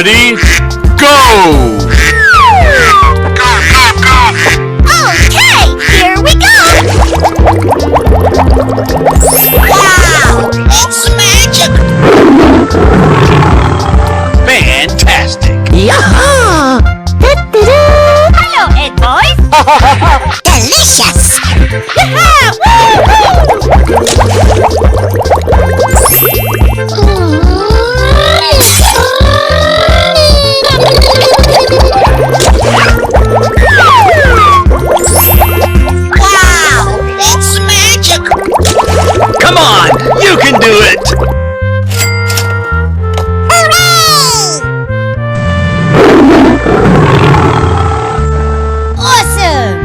ready? Go! Okay, here we go! Wow, it's magic! Fantastic! Yaha! Hello, Ed boys! Delicious! Wow, it's magic! Come on! You can do it! Awesome!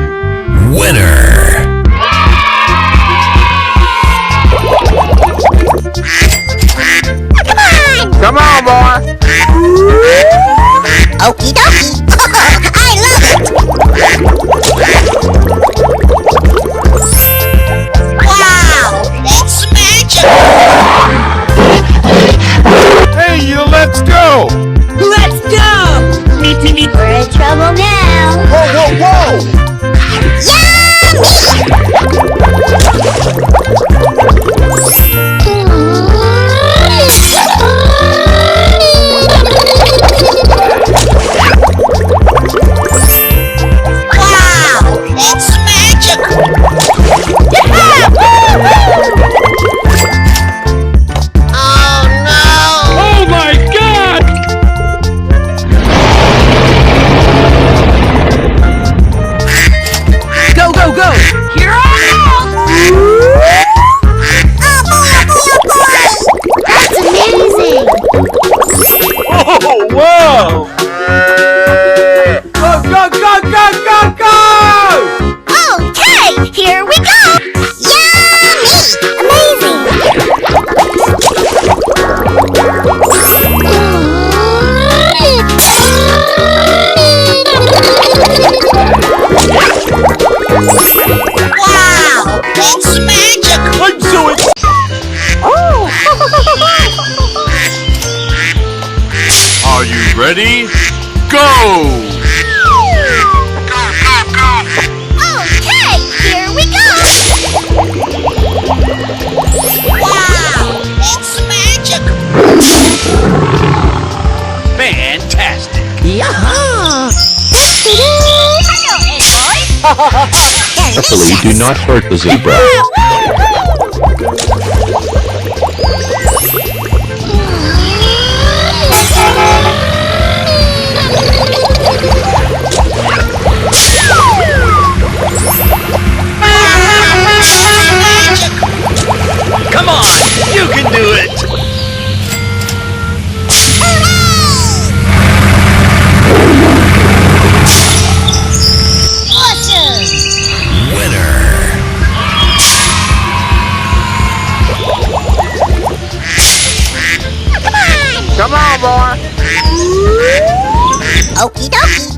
Winner! Come on, boy. Okie dokie! I love it! Wow! It's magic! Hey, you, let's go. Let's go! We're in trouble now! Whoa, whoa, whoa. Wow! It's magic! Oh no! Oh, my God. Go, go, go! Here I Oh boy! That's amazing! Oh, whoa. Go, go, go, go, go, go. Okay, here we go! Yummy! Amazing! Wow! It's magic! I'm so excited. Oh! Are you ready? Go! Okay, here we go! Wow! It's magic! Fantastic! Yaha! Hello, Ed boys! Carefully, do not hurt the zebra. Come on! You can do it! Awesome! Winner! Come on, boy. Okie dokie!